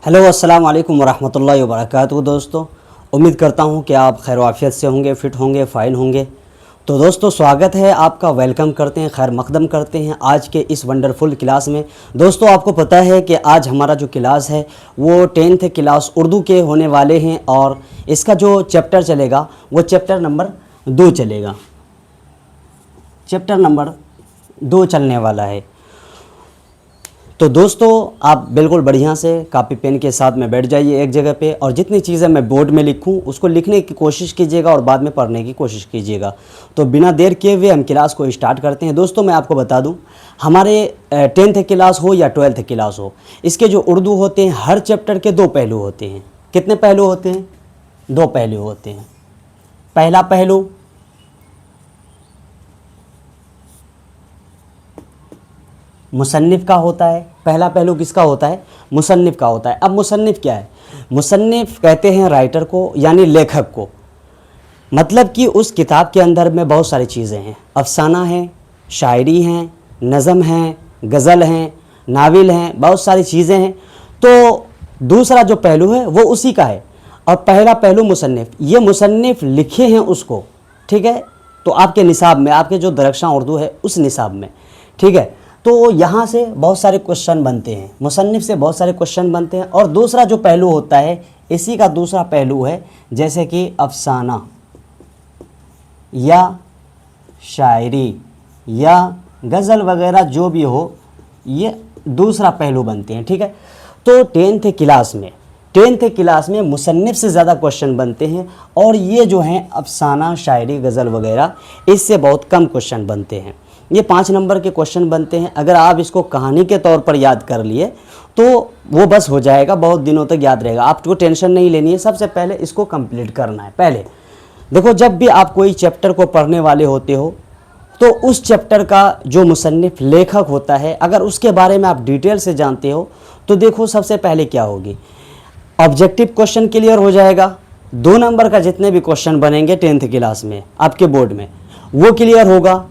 Hello अस्सलाम वालेकुम वरहमतुल्लाहि वबरकातुहू। दोस्तों, उम्मीद करता हूँ कि आप खैर आफियत से होंगे, फ़िट होंगे, फ़ाइन होंगे। तो दोस्तों, स्वागत है आपका, वेलकम करते हैं, खैर मकदम करते हैं आज के इस वंडरफुल क्लास में। दोस्तों, आपको पता है कि आज हमारा जो क्लास है वो 10th क्लास उर्दू के होने वाले हैं और इसका जो चैप्टर चलेगा वो चैप्टर नंबर 2 चलेगा। चैप्टर नंबर 2 चलने वाला है। तो दोस्तों, आप बिल्कुल बढ़िया से कापी पेन के साथ में बैठ जाइए एक जगह पे और जितनी चीज़ें मैं बोर्ड में लिखूं उसको लिखने की कोशिश कीजिएगा और बाद में पढ़ने की कोशिश कीजिएगा। तो बिना देर किए हुए हम क्लास को स्टार्ट करते हैं। दोस्तों, मैं आपको बता दूं, हमारे 10th क्लास हो या 12th क्लास हो, इसके जो उर्दू होते हैं हर चैप्टर के 2 पहलू होते हैं। कितने पहलू होते हैं? 2 पहलू होते हैं। पहला पहलू मुसन्निफ़ का होता है। पहला पहलू किसका होता है? मुसन्निफ़ का होता है। अब मुसन्निफ़ क्या है? मुसन्निफ़ कहते हैं राइटर को, यानी लेखक को। मतलब कि उस किताब के अंदर में बहुत सारी चीज़ें हैं, अफसाना है, शायरी हैं, नज़म हैं, गज़ल हैं, नावल हैं, बहुत सारी चीज़ें हैं। तो दूसरा जो पहलू है वो उसी का है। और पहला पहलू मुसन्निफ़, ये मुसन्निफ़ लिखे हैं उसको, ठीक है। तो आपके निसाब में, आपके जो दरख्शां उर्दू है उस निसाब में, ठीक है। तो यहाँ से बहुत सारे क्वेश्चन बनते हैं, मुसन्निफ़ से बहुत सारे क्वेश्चन बनते हैं। और दूसरा जो पहलू होता है, इसी का दूसरा पहलू है, जैसे कि अफसाना या शायरी या गज़ल वगैरह जो भी हो, ये दूसरा पहलू बनते हैं, ठीक है। तो 10th क्लास में मुसन्निफ़ से ज़्यादा क्वेश्चन बनते हैं और ये जो हैं अफसाना, शायरी, गज़ल वगैरह, इससे बहुत कम क्वेश्चन बनते हैं। ये 5 नंबर के क्वेश्चन बनते हैं। अगर आप इसको कहानी के तौर पर याद कर लिए तो वो बस हो जाएगा, बहुत दिनों तक याद रहेगा, आपको टेंशन नहीं लेनी है। सबसे पहले इसको कंप्लीट करना है। पहले देखो, जब भी आप कोई चैप्टर को पढ़ने वाले होते हो तो उस चैप्टर का जो मुसन्निफ़ लेखक होता है, अगर उसके बारे में आप डिटेल से जानते हो तो देखो सबसे पहले क्या होगी, ऑब्जेक्टिव क्वेश्चन क्लियर हो जाएगा। 2 नंबर का जितने भी क्वेश्चन बनेंगे 10th क्लास में आपके बोर्ड में वो क्लियर होगा।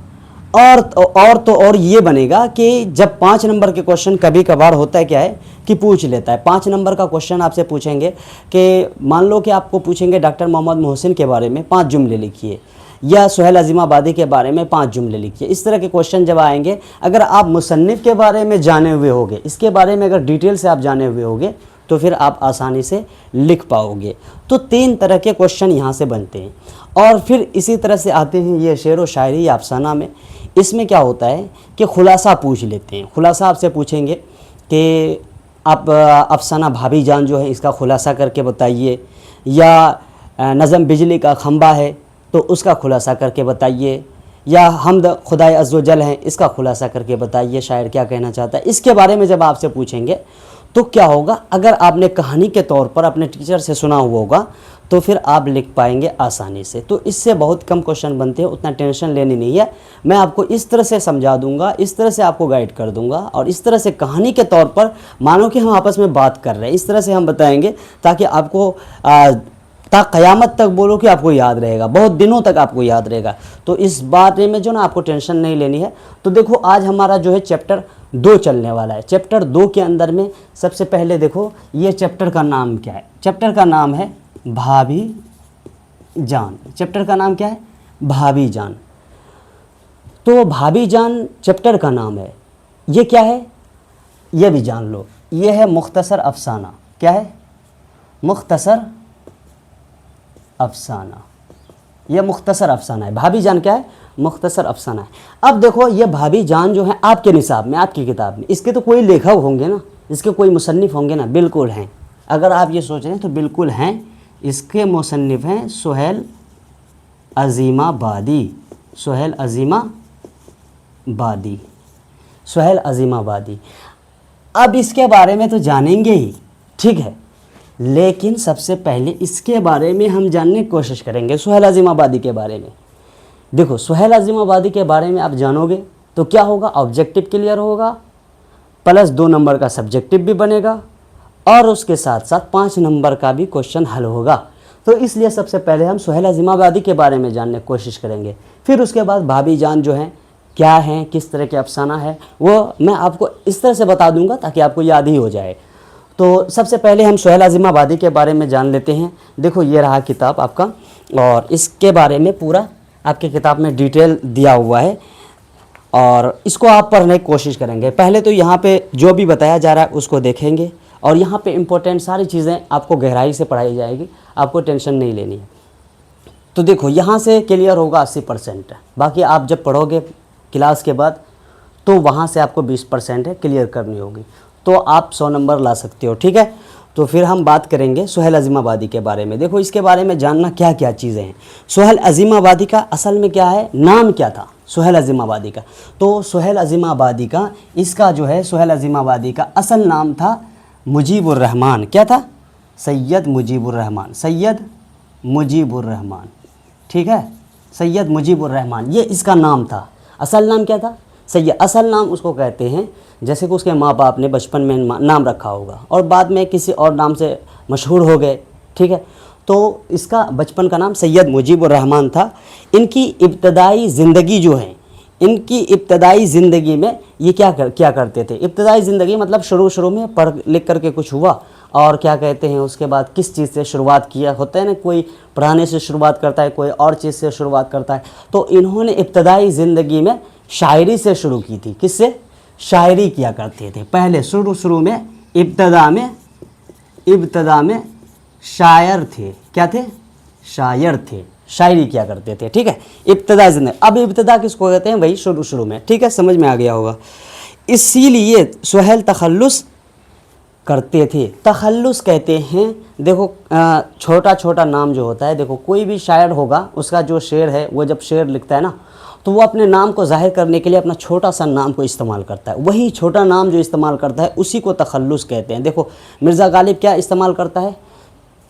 और ये बनेगा कि जब 5 नंबर के क्वेश्चन कभी कभार होता है क्या है कि पूछ लेता है, 5 नंबर का क्वेश्चन आपसे पूछेंगे कि मान लो कि आपको पूछेंगे डॉक्टर मोहम्मद मोहसिन के बारे में 5 जुमले लिखिए या सुहेल अज़ीमाबादी के बारे में 5 जुमले लिखिए। इस तरह के क्वेश्चन जब आएंगे, अगर आप मुसन्निफ़ के बारे में जाने हुए होगे, इसके बारे में अगर डिटेल से आप जाने हुए होगे तो फिर आप आसानी से लिख पाओगे। तो 3 तरह के क्वेश्चन यहाँ से बनते हैं। और फिर इसी तरह से आते हैं ये शेर व शायरी या अफसाना में। इसमें क्या होता है कि खुलासा पूछ लेते हैं। खुलासा आपसे पूछेंगे कि आप अफसाना भाभी जान जो है इसका खुलासा करके बताइए, या नज़म बिजली का खंबा है तो उसका खुलासा करके बताइए, या हमद खुदाए अज़्ज़ व जल है इसका खुलासा करके बताइए, शायर क्या कहना चाहता है। इसके बारे में जब आपसे पूछेंगे तो क्या होगा, अगर आपने कहानी के तौर पर अपने टीचर से सुना हुआ होगा तो फिर आप लिख पाएंगे आसानी से। तो इससे बहुत कम क्वेश्चन बनते हैं, उतना टेंशन लेनी नहीं है। मैं आपको इस तरह से समझा दूंगा, इस तरह से आपको गाइड कर दूंगा और इस तरह से कहानी के तौर पर मानो कि हम आपस में बात कर रहे हैं, इस तरह से हम बताएंगे ताकि आपको क़यामत तक बोलो कि आपको याद रहेगा, बहुत दिनों तक आपको याद रहेगा। तो इस बारे में जो ना आपको टेंशन नहीं लेनी है। तो देखो, आज हमारा जो है चैप्टर 2 चलने वाला है। चैप्टर 2 के अंदर में सबसे पहले देखो, ये चैप्टर का नाम क्या है? चैप्टर का नाम है भाभी जान। चैप्टर का नाम क्या है? भाभी जान। तो भाभी जान चैप्टर का नाम है। ये क्या है ये भी जान लो, ये है मुख्तसर अफसाना। क्या है? मुख्तसर अफसाना। यह मुख्तसर अफसाना है। भाभी जान क्या है? मुख्तसर अफसाना है। अब देखो, ये भाभी जान जो है आपके निसाब में, आपकी किताब में, इसके तो कोई लेखक होंगे ना, इसके कोई मुसन्निफ़ होंगे ना? बिल्कुल हैं। अगर आप ये सोच रहे हैं तो बिल्कुल हैं। इसके मुसन्निफ़ हैं सुहेल अज़ीमाबादी। सुहेल अज़ीमाबादी। सुहेल अज़ीमाबादी। अब इसके बारे में तो जानेंगे ही, ठीक है, लेकिन सबसे पहले इसके बारे में हम जानने की कोशिश करेंगे, सुहेल अज़ीमाबादी के बारे में। देखो, सुहेल अज़ीमाबादी के बारे में आप जानोगे तो क्या होगा, ऑब्जेक्टिव क्लियर होगा, प्लस 2 नंबर का सब्जेक्टिव भी बनेगा और उसके साथ साथ 5 नंबर का भी क्वेश्चन हल होगा। तो इसलिए सबसे पहले हम सुहेल अज़ीमाबादी के बारे में जानने की कोशिश करेंगे। फिर उसके बाद भाभी जान जो हैं क्या हैं, किस तरह के अफसाना है, वो मैं आपको इस तरह से बता दूंगा ताकि आपको याद ही हो जाए। तो सबसे पहले हम सुहेल अज़ीमाबादी के बारे में जान लेते हैं। देखो ये रहा किताब आपका, और इसके बारे में पूरा आपके किताब में डिटेल दिया हुआ है और इसको आप पढ़ने की कोशिश करेंगे। पहले तो यहाँ पे जो भी बताया जा रहा है उसको देखेंगे और यहाँ पे इम्पोर्टेंट सारी चीज़ें आपको गहराई से पढ़ाई जाएगी, आपको टेंशन नहीं लेनी है। तो देखो यहाँ से क्लियर होगा 80%, बाकी आप जब पढ़ोगे क्लास के बाद तो वहाँ से आपको 20% है क्लियर करनी होगी, तो आप 100 नंबर ला सकते हो, ठीक है। तो फिर हम बात करेंगे सुहेल अज़ीमाबादी के बारे में। देखो इसके बारे में जानना क्या क्या चीज़ें हैं। सुहेल अज़ीमाबादी का असल में क्या है, नाम क्या था सुहेल अज़ीमाबादी का? तो सुहेल अज़ीमाबादी का, इसका जो है सुहेल अज़ीमाबादी का असल नाम था मुजीबुर रहमान। क्या था? सैयद मुजीबुर रहमान, सैयद मुजीबुर रहमान, ठीक है, सैयद मुजीबुर रहमान, ये इसका नाम था। असल नाम क्या था? सैयद। असल नाम उसको कहते हैं जैसे कि उसके माँ बाप ने बचपन में नाम रखा होगा और बाद में किसी और नाम से मशहूर हो गए, ठीक है। तो इसका बचपन का नाम सैयद मुजीबुर रहमान था। इनकी इब्तदाई ज़िंदगी जो है, इनकी इब्तदाई ज़िंदगी में ये क्या करते थे? इब्तदाई ज़िंदगी मतलब शुरू में पढ़ लिख करके कुछ हुआ और क्या कहते हैं उसके बाद किस चीज़ से शुरुआत किया, होता है ना, कोई पढ़ाने से शुरुआत करता है, कोई और चीज़ से शुरुआत करता है। तो इन्होंने इब्तदाई ज़िंदगी में शायरी से शुरू की थी। किससे? शायरी किया करते थे पहले, शुरू में इब्तदा में शायर थे। क्या थे? शायर थे, शायरी किया करते थे, ठीक है। इब्तदा ज़िंदगी, अब इब्तदा किसको कहते हैं? वही शुरू में, ठीक है, समझ में आ गया होगा। इसीलिए सुहेल तखल्लुस करते थे। तखल्लुस कहते हैं, देखो छोटा नाम जो होता है, देखो कोई भी शायर होगा उसका जो शेर है वो जब शेर लिखता है ना तो वो अपने नाम को जाहिर करने के लिए अपना छोटा सा नाम को इस्तेमाल करता है। वही छोटा नाम जो इस्तेमाल करता है उसी को तखल्लुस कहते हैं। देखो मिर्ज़ा गालिब क्या इस्तेमाल करता है?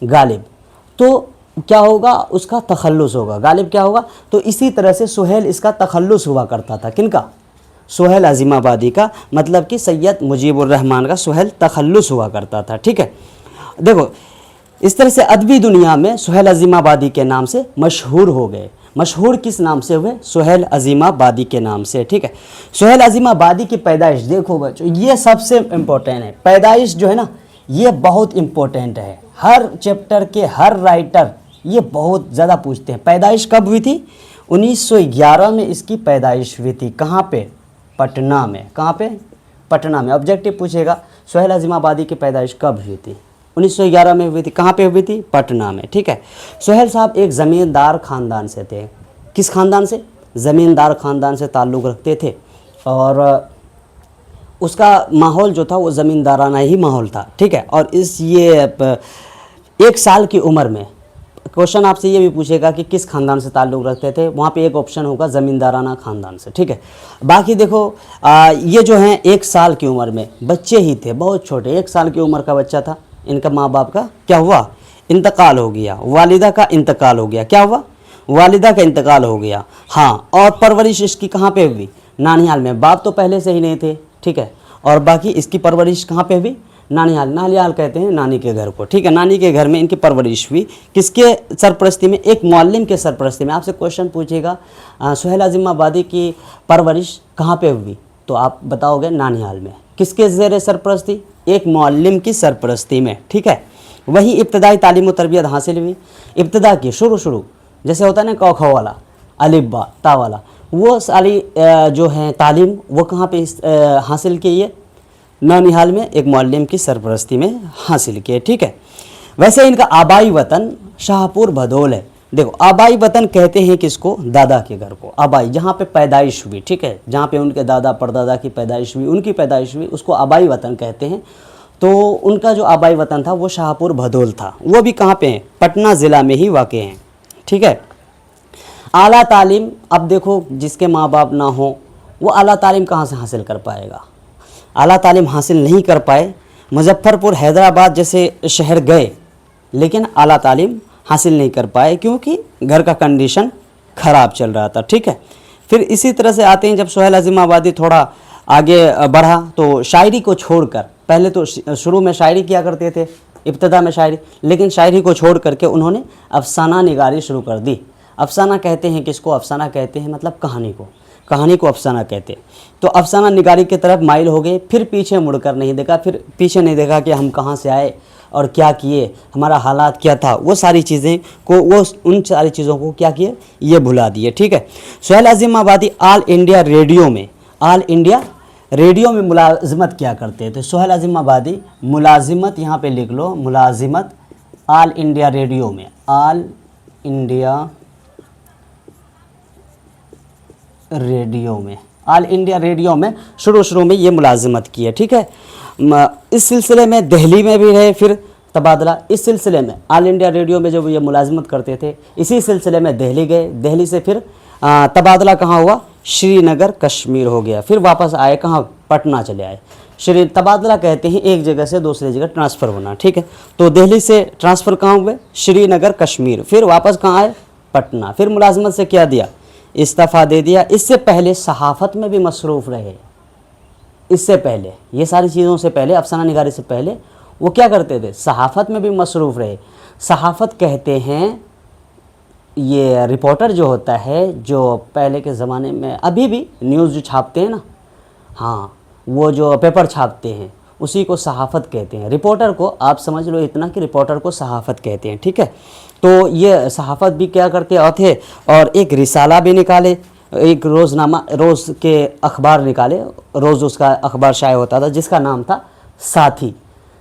गालिब, तो क्या होगा? उसका तखल्लुस होगा। गालिब क्या होगा? तो इसी तरह से सुहेल इसका तखल्लुस हुआ करता था। किनका? सुहेल अज़ीमाबादी का, मतलब कि सैयद मुजीबुर रहमान का सुहेल तखल्लुस हुआ करता था, ठीक है। देखो इस तरह से अदबी दुनिया में सुहेल अज़ीमाबादी के नाम से मशहूर हो गए। मशहूर किस नाम से हुए? सुहेल अज़ीमाबादी के नाम से, ठीक है। सुहेल अज़ीमाबादी की पैदाइश, देखो बच्चों ये सबसे इम्पोर्टेंट है। पैदाइश जो है ना ये बहुत इम्पोर्टेंट है, हर चैप्टर के हर राइटर ये बहुत ज़्यादा पूछते हैं। पैदाइश कब हुई थी? 1911 में इसकी पैदाइश हुई थी। कहाँ पे? पटना में। कहाँ पे? पटना में। ऑब्जेक्टिव पूछेगा सुहेल अज़ीमाबादी की पैदाइश कब हुई थी? 1911 में हुई थी। कहाँ पे हुई थी? पटना में, ठीक है। सुहेल साहब एक ज़मींदार ख़ानदान से थे। किस ख़ानदान से? ज़मींदार ख़ानदान से ताल्लुक़ रखते थे और उसका माहौल जो था वो ज़मींदाराना ही माहौल था, ठीक है। और ये 1 साल की उम्र में क्वेश्चन आपसे ये भी पूछेगा कि किस ख़ानदान से ताल्लुक़ रखते थे, वहाँ पे एक ऑप्शन होगा ज़मींदाराना ख़ानदान से, ठीक है। बाकी देखो ये जो हैं 1 साल की उम्र में बच्चे ही थे, बहुत छोटे, 1 साल की उम्र का बच्चा था। इनका माँ बाप का क्या हुआ? इंतकाल हो गया, वालिदा का इंतकाल हो गया। क्या हुआ? वालिदा का इंतकाल हो गया, हाँ। और परवरिश इसकी कहाँ पे हुई? नानिहाल में। बाप तो पहले से ही नहीं थे, ठीक है। और बाकी इसकी परवरिश कहाँ पे हुई? नानिहाल। नानिहाल कहते हैं नानी के घर को, ठीक है। नानी के घर में इनकी परवरिश हुई। किसके सरपरस्ती में? एक मुअल्लिम के सरपरस्ती में। आपसे क्वेश्चन पूछेगा सुहेल अज़ीमाबादी की परवरिश कहाँ पे हुई, तो आप बताओगे नानिहाल में। किसके ज़ेरे सरपरस्ती? एक मुअल्लिम की सरपरस्ती में, ठीक है। वही इब्तदाई तालीम व तरबियत हासिल हुई। इब्तदा की शुरू जैसे होता है ना क ख वाला, अलिफ बा ता वाला, वो सारी जो है तालीम वो कहाँ पे हासिल की है? नानिहाल में एक मुअल्लिम की सरपरस्ती में हासिल किए, ठीक है। वैसे इनका आबाई वतन शाहपुर भदोल है। देखो आबाई वतन कहते हैं किसको? दादा के घर को। आबाई जहाँ पे पैदाइश हुई, ठीक है, जहाँ पे उनके दादा परदादा की पैदाइश हुई, उनकी पैदाइश हुई, उसको आबाई वतन कहते हैं। तो उनका जो आबाई वतन था वो शाहपुर भदोल था। वो भी कहाँ पे है? पटना ज़िला में ही वाक़ हैं, ठीक है। आला तालीम, अब देखो जिसके माँ बाप ना हो वो आला तालीम कहाँ से हासिल कर पाएगा? आला तालीम हासिल नहीं कर पाए। मुजफ्फ़रपुर हैदराबाद जैसे शहर गए लेकिन आला तालीम हासिल नहीं कर पाए क्योंकि घर का कंडीशन ख़राब चल रहा था, ठीक है। फिर इसी तरह से आते हैं जब सुहेल अज़ीमाबादी थोड़ा आगे बढ़ा तो शायरी को छोड़कर, पहले तो शुरू में शायरी किया करते थे, इब्तदा में शायरी, लेकिन शायरी को छोड़ करके उन्होंने अफसाना निगारी शुरू कर दी। अफसाना कहते हैं किसको? अफसाना कहते हैं मतलब कहानी को। कहानी को अफसाना कहते हैं। तो अफसाना निगारी की तरफ माइल हो गए, फिर पीछे मुड़कर नहीं देखा, फिर पीछे नहीं देखा कि हम कहाँ से आए और क्या किए, हमारा हालात क्या था, वो सारी चीज़ें को, वो उन सारी चीज़ों को क्या किए, ये भुला दिए। ठीक है। सुहेल अजीम आबादी ऑल इंडिया रेडियो में, ऑल इंडिया रेडियो में मुलाजिमत क्या करते थे। सुहेल अजीम आबादी मुलाजिमत, यहाँ पे लिख लो मुलाजिमत, ऑल इंडिया रेडियो में, ऑल इंडिया रेडियो में, ऑल इंडिया रेडियो में शुरू में ये मुलाजिमत की है। ठीक है। इस सिलसिले में दिल्ली में भी रहे, फिर तबादला, इस सिलसिले में ऑल इंडिया रेडियो में जब ये मुलाजिमत करते थे, इसी सिलसिले में दिल्ली गए, दिल्ली से फिर तबादला कहाँ हुआ, श्रीनगर कश्मीर हो गया, फिर वापस आए कहाँ, पटना चले आए। तबादला कहते हैं एक जगह से दूसरी जगह ट्रांसफ़र होना। ठीक है। तो दिल्ली से ट्रांसफ़र कहाँ हुए, श्रीनगर कश्मीर, फिर वापस कहाँ आए, पटना, फिर मुलाजमत से क्या दिया, इस्तीफ़ा दे दिया। इससे पहले सहाफ़त में भी मसरूफ़ रहे, इससे पहले ये सारी चीज़ों से पहले, अफसाना निगारी से पहले वो क्या करते थे, सहाफ़त में भी मसरूफ़ रहे। सहाफ़त कहते हैं ये रिपोर्टर जो होता है, जो पहले के ज़माने में, अभी भी न्यूज़ जो छापते हैं ना, हाँ, वो जो पेपर छापते हैं उसी को सहाफ़त कहते हैं। रिपोर्टर को आप समझ लो इतना कि रिपोर्टर को सहाफ़त कहते हैं। ठीक है। तो ये सहाफ़त भी क्या करते थे, और एक रिसाला भी निकाले, एक रोज़नामा, रोज़ के अखबार निकाले, रोज़ उसका अखबार शाये होता था जिसका नाम था साथी,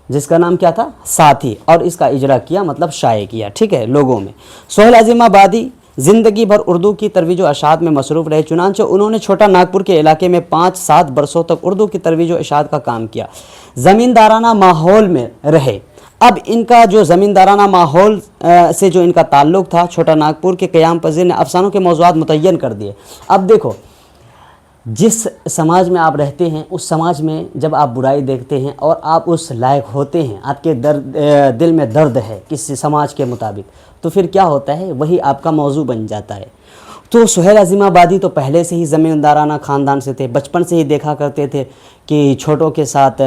जिसका नाम क्या था, साथी, और इसका इजरा किया, मतलब शाये किया। ठीक है, लोगों में। सुहेल अजीम आबादी ज़िंदगी भर उर्दू की तरवीज व अशात में मसरूफ़ रहे, चुनांचे उन्होंने छोटा नागपुर के इलाके में 5-7 बरसों तक उर्दू की तरवीज व अशात का काम किया। ज़मींदाराना माहौल में रहे। अब इनका जो ज़मींदाराना माहौल से जो इनका ताल्लुक़ था, छोटा नागपुर के क़याम पज़ीर ने अफसानों के मौज़ूआत मुतय्यन कर दिए। अब देखो, जिस समाज में आप रहते हैं, उस समाज में जब आप बुराई देखते हैं और आप उस लायक होते हैं, आपके दिल में दर्द है किसी समाज के मुताबिक, तो फिर क्या होता है, वही आपका मौजू बन जाता है। तो सुहेल अजीम आबादी तो पहले से ही ज़मींदाराना ख़ानदान से थे, बचपन से ही देखा करते थे कि छोटों के साथ,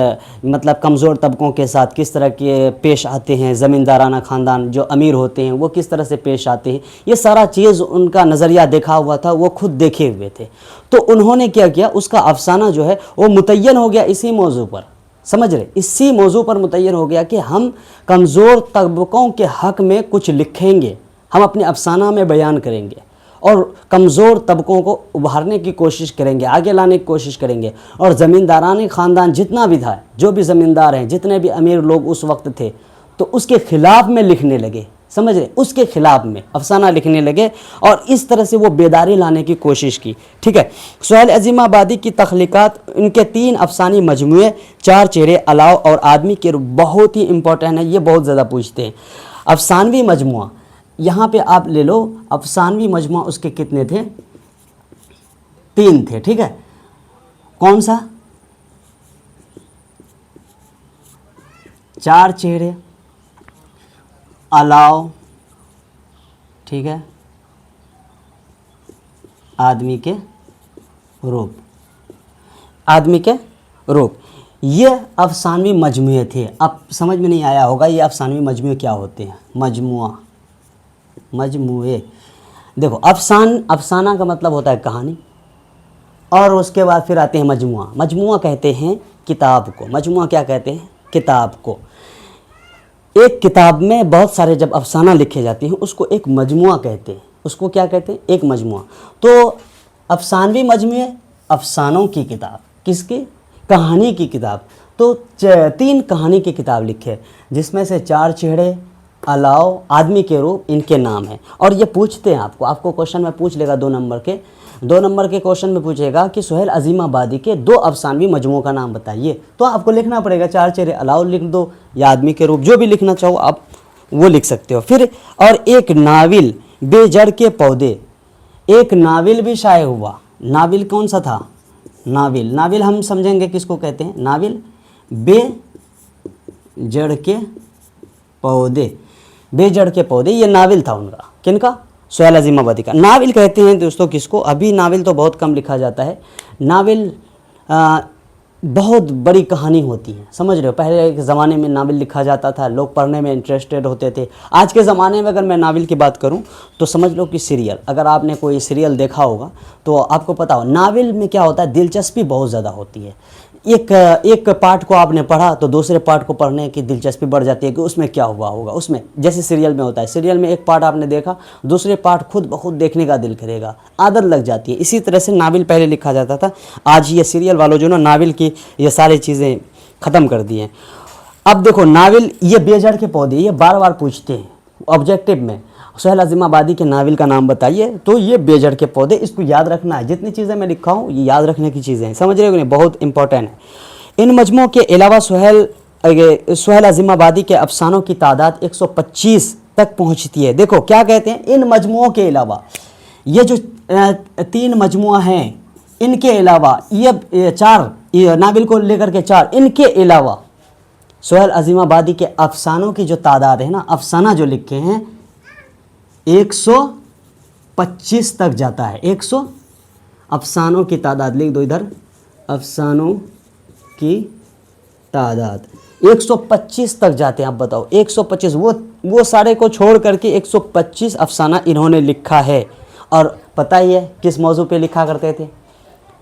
मतलब कमज़ोर तबकों के साथ किस तरह के पेश आते हैं, ज़मींदाराना ख़ानदान जो अमीर होते हैं वो किस तरह से पेश आते हैं, ये सारा चीज़ उनका नज़रिया देखा हुआ था, वो खुद देखे हुए थे। तो उन्होंने क्या किया, उसका अफसाना जो है वो मुतय्यन हो गया इसी मौजू पर, समझ रहे, इसी मौजू पर मुतय्यन हो गया कि हम कमज़ोर तबकों के हक़ में कुछ लिखेंगे, हम अपने अफसाना में बयान करेंगे और कमज़ोर तबकों को उभारने की कोशिश करेंगे, आगे लाने की कोशिश करेंगे। और ज़मींदारानी ख़ानदान जितना भी था, जो भी ज़मींदार हैं, जितने भी अमीर लोग उस वक्त थे, तो उसके ख़िलाफ़ में लिखने लगे, समझ रहे, उसके ख़िलाफ़ में अफसाना लिखने लगे और इस तरह से वो बेदारी लाने की कोशिश की। ठीक है। सुहेल अजीम आबादी की तख्लीक़ात, इनके 3 अफसानी मजमूए, 4 चेहरे, अलाव और आदमी के रूप, बहुत ही इंपॉर्टेंट है, ये बहुत ज़्यादा पूछते हैं। अफसानवी मजमुआ, यहाँ पे आप ले लो, अफसानवी मजमुआ उसके कितने थे, 3 थे। ठीक है। कौन सा, 4 चेहरे, अलाव, ठीक है, आदमी के रूप, आदमी के रूप, ये अफसानवी मजमुए थे। अब समझ में नहीं आया होगा ये अफसानवी मजमुए क्या होते हैं। मजमुआ, मजमुए, देखो, अफसाना का मतलब होता है कहानी, और उसके बाद फिर आते हैं मजमुआ। मजमुआ कहते हैं किताब को, मजमुआ क्या कहते हैं, किताब को। एक किताब में बहुत सारे जब अफसाना लिखे जाते हैं उसको एक मजमुआ कहते हैं, उसको क्या कहते हैं, एक मजमुआ। तो अफसानवी मजमुए, अफसानों की किताब, किसकी, कहानी की किताब। तो 3 कहानी की किताब लिखे, जिसमें से 4 चेहरे, अलाव, आदमी के रूप, इनके नाम हैं। और ये पूछते हैं आपको क्वेश्चन में पूछ लेगा 2 नंबर के क्वेश्चन में पूछेगा कि सुहेल अजीम आबादी के 2 अफसानवी मजमुओं का नाम बताइए, तो आपको लिखना पड़ेगा 4 चेहरे, अलाव लिख दो या आदमी के रूप, जो भी लिखना चाहो आप वो लिख सकते हो। फिर और एक नाविल, बेजड़ के पौधे, एक नाविल भी शाये हुआ। नाविल कौन सा था, नाविल हम समझेंगे किसको कहते हैं, नाविल, बेजड़ के पौधे, बेजड़ के पौधे, ये नाविल था उनका, किनका, सुहेल अजीम आबादी का। नाविल कहते हैं दोस्तों किसको, अभी नाविल तो बहुत कम लिखा जाता है, नाविल बहुत बड़ी कहानी होती है, समझ रहे हो। पहले के ज़माने में नावल लिखा जाता था, लोग पढ़ने में इंटरेस्टेड होते थे। आज के ज़माने में अगर मैं नावल की बात करूं तो समझ लो कि सीरियल, अगर आपने कोई सीरियल देखा होगा तो आपको पता हो नावल में क्या होता है, दिलचस्पी बहुत ज़्यादा होती है। एक पार्ट को आपने पढ़ा तो दूसरे पार्ट को पढ़ने की दिलचस्पी बढ़ जाती है कि उसमें क्या हुआ होगा उसमें, जैसे सीरियल में होता है। सीरियल में एक पार्ट आपने देखा, दूसरे पार्ट खुद ब खुद देखने का दिल करेगा, आदत लग जाती है। इसी तरह से नावल पहले लिखा जाता था। आज ये सीरियल वालों जो ना नावल की ये सारी चीज़ें ख़त्म कर दी हैं। अब देखो नावल, ये बेजड़ के पौधे, ये बार बार पूछते हैं ऑब्जेक्टिव में, सुहेल अज़ीमाबादी के नावल का नाम बताइए, तो ये बेजड़ के पौधे, इसको याद रखना है। जितनी चीज़ें मैं लिखा हूँ ये याद रखने की चीज़ें हैं, समझ रहे हो नहीं, बहुत इंपॉर्टेंट है। इन मजमों के अलावा सुहेल अज़ीमाबादी के अफसानों की तादाद 125 तक पहुँचती है। देखो क्या कहते हैं, इन मजमुओं के अलावा, ये जो 3 मजमुआ हैं, इनके अलावा ये 4 नावल को लेकर के 4, इनके अलावा सुहेल अज़ीमाबादी के अफसानों की जो तादाद है ना, अफसाना जो लिखे हैं 125 तक जाता है। 100 अफसानों की तादाद लिख दो इधर, अफसानों की तादाद 125 तक जाते हैं। आप बताओ 125, वो सारे को छोड़ करके 125 अफसाना इन्होंने लिखा है। और पता ही है किस मौजू पे लिखा करते थे,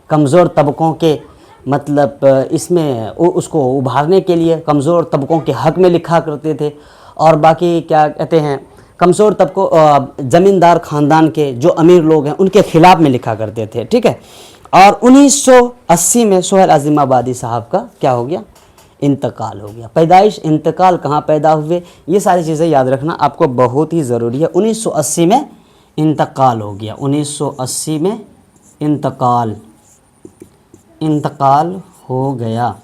कमज़ोर तबकों के, मतलब इसमें उसको उभारने के लिए कमज़ोर तबकों के हक़ में लिखा करते थे। और बाकी क्या कहते हैं, कमज़ोर तबकों, ज़मींदार ख़ानदान के जो अमीर लोग हैं उनके ख़िलाफ़ में लिखा करते थे, ठीक है। और 1980 में सुहेल अज़ीमाबादी साहब का क्या हो गया, इंतकाल हो गया। पैदाइश, इंतकाल, कहाँ पैदा हुए, ये सारी चीज़ें याद रखना आपको बहुत ही ज़रूरी है। 1980 में इंतकाल हो गया, 1980 में इंतकाल हो गया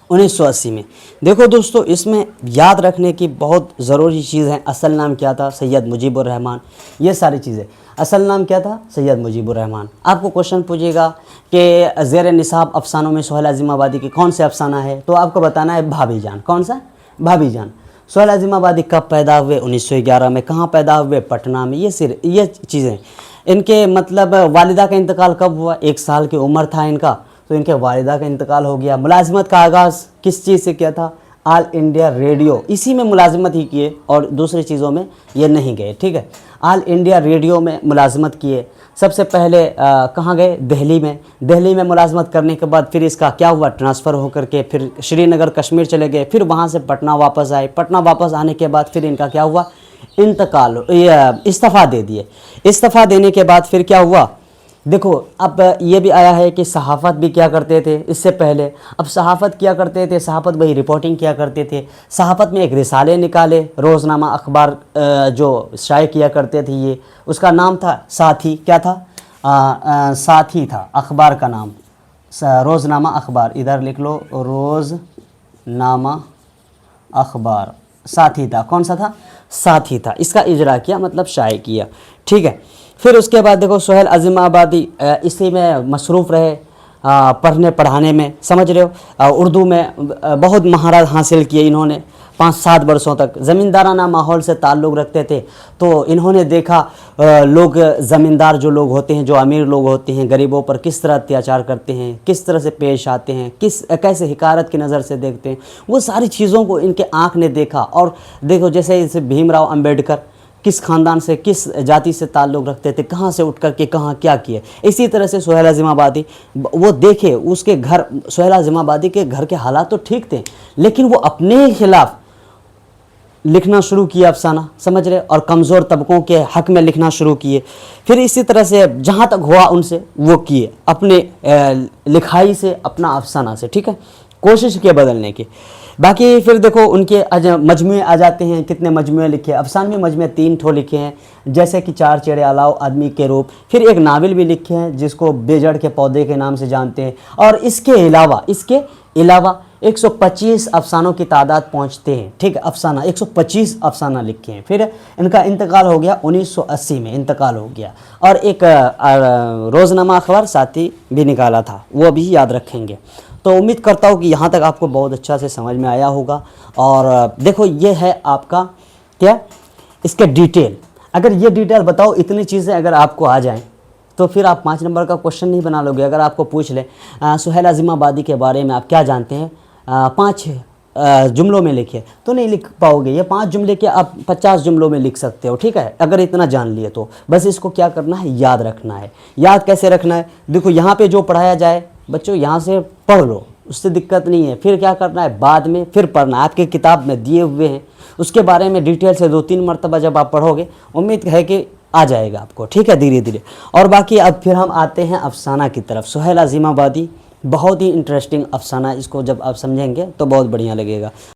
1980 में। देखो दोस्तों, इसमें याद रखने की बहुत ज़रूरी चीज़ है, असल नाम क्या था, सैयद मुजीबुर रहमान, ये सारी चीज़ें। असल नाम क्या था, सैयद मुजीबुर रहमान। आपको क्वेश्चन पूछेगा कि ज़ेर निसाब अफसानों में सुहेल अज़ीमाबादी की कौन से अफसाना है, तो आपको बताना है भाभी जान। कौन सा, भाभी जान। सुहेल अज़ीमाबादी कब पैदा हुए, 1911 में। कहाँ पैदा हुए, पटना में। ये चीज़ें इनके, मतलब वालिदा का इंतकाल कब हुआ, 1 साल की उम्र था इनका, तो इनके वालिदा का इंतकाल हो गया। मुलाजिमत का आगाज़ किस चीज़ से किया था, ऑल इंडिया रेडियो, इसी में मुलाजिमत ही किए और दूसरी चीज़ों में ये नहीं गए, ठीक है। ऑल इंडिया रेडियो में मुलाजिमत किए। सबसे पहले कहाँ गए, दिल्ली में। दिल्ली में मुलाजिमत करने के बाद फिर इसका क्या हुआ, ट्रांसफ़र होकर के फिर श्रीनगर कश्मीर चले गए, फिर वहाँ से पटना वापस आए। पटना वापस आने के बाद फिर इनका क्या हुआ, इंतकाल, इस्तीफ़ा दे दिए। इस्तीफ़ा देने के बाद फिर क्या हुआ, देखो अब ये भी आया है कि सहाफ़त भी क्या करते थे इससे पहले। अब सहाफ़त क्या करते थे, सहाफ़त वही रिपोर्टिंग किया करते थे। सहाफ़त में एक रिसाले निकाले, रोज़नामा अखबार जो शाये किया करते थे, ये उसका नाम था साथी। क्या था, साथी था अखबार का नाम, रोज़नामा अखबार, इधर लिख लो, रोज़नामा अखबार, साथी था। कौन सा था, साथी था। इसका इजरा किया, मतलब शाये किया, ठीक है। फिर उसके बाद देखो सुहेल अज़ीमाबादी इसी में मसरूफ़ रहे, पढ़ने पढ़ाने में, समझ रहे हो। उर्दू में बहुत महारत हासिल किए इन्होंने 5-7 वर्षों तक। ज़मींदाराना माहौल से ताल्लुक़ रखते थे, तो इन्होंने देखा लोग, ज़मींदार जो लोग होते हैं, जो अमीर लोग होते हैं, गरीबों पर किस तरह अत्याचार करते हैं, किस तरह से पेश आते हैं, कैसे हिकारत की नज़र से देखते हैं, वो सारी चीज़ों को इनके आँख ने देखा। और देखो जैसे इसे भीमराव अम्बेडकर किस ख़ानदान से, किस जाति से ताल्लुक़ रखते थे, कहाँ से उठ कर के कहाँ क्या किए। इसी तरह से सुहेल अज़ीमाबादी, वो देखे उसके घर, सुहेल अज़ीमाबादी के घर के हालात तो ठीक थे, लेकिन वो अपने खिलाफ़ लिखना शुरू किया अफसाना, समझ रहे, और कमज़ोर तबकों के हक़ में लिखना शुरू किए। फिर इसी तरह से जहाँ तक हुआ उनसे वो किए, अपने लिखाई से, अपना अफसाना से, ठीक है, कोशिश किए बदलने की। बाकी फिर देखो उनके मजमुए आ जाते हैं, कितने मजमुए लिखे। अफसाने में मजमुए 3 ठो लिखे हैं, जैसे कि 4 चेहरे अलाव, आदमी के रूप। फिर एक नावल भी लिखे हैं जिसको बेजड़ के पौधे के नाम से जानते हैं। और इसके अलावा 125 अफसानों की तादाद पहुंचते हैं, ठीक है। अफसाना 125 अफसाना लिखे हैं। फिर इनका इंतकाल हो गया 1980 में, इंतकाल हो गया। और एक रोज़नामा अखबार साथी भी निकाला था, वो भी याद रखेंगे। तो उम्मीद करता हूँ कि यहाँ तक आपको बहुत अच्छा से समझ में आया होगा। और देखो ये है आपका क्या, इसके डिटेल। अगर ये डिटेल बताओ, इतनी चीज़ें अगर आपको आ जाएं तो फिर आप 5 नंबर का क्वेश्चन नहीं बना लोगे। अगर आपको पूछ ले सुहेल अज़ीमाबादी के बारे में आप क्या जानते हैं, 5 जुमलों में लिखिए, तो नहीं लिख पाओगे। ये 5 जुमले के आप 50 जुमलों में लिख सकते हो, ठीक है, अगर इतना जान लिए तो। बस इसको क्या करना है, याद रखना है। याद कैसे रखना है, देखो यहाँ पे जो पढ़ाया जाए बच्चों यहाँ से पढ़ लो, उससे दिक्कत नहीं है। फिर क्या करना है, बाद में फिर पढ़ना, आपके किताब में दिए हुए हैं, उसके बारे में डिटेल से 2-3 मरतबा जब आप पढ़ोगे, उम्मीद है कि आ जाएगा आपको, ठीक है, धीरे धीरे। और बाकी अब फिर हम आते हैं अफसाना की तरफ। सुहेल अज़ीमाबादी बहुत ही इंटरेस्टिंग अफसाना, इसको जब आप समझेंगे तो बहुत बढ़िया लगेगा।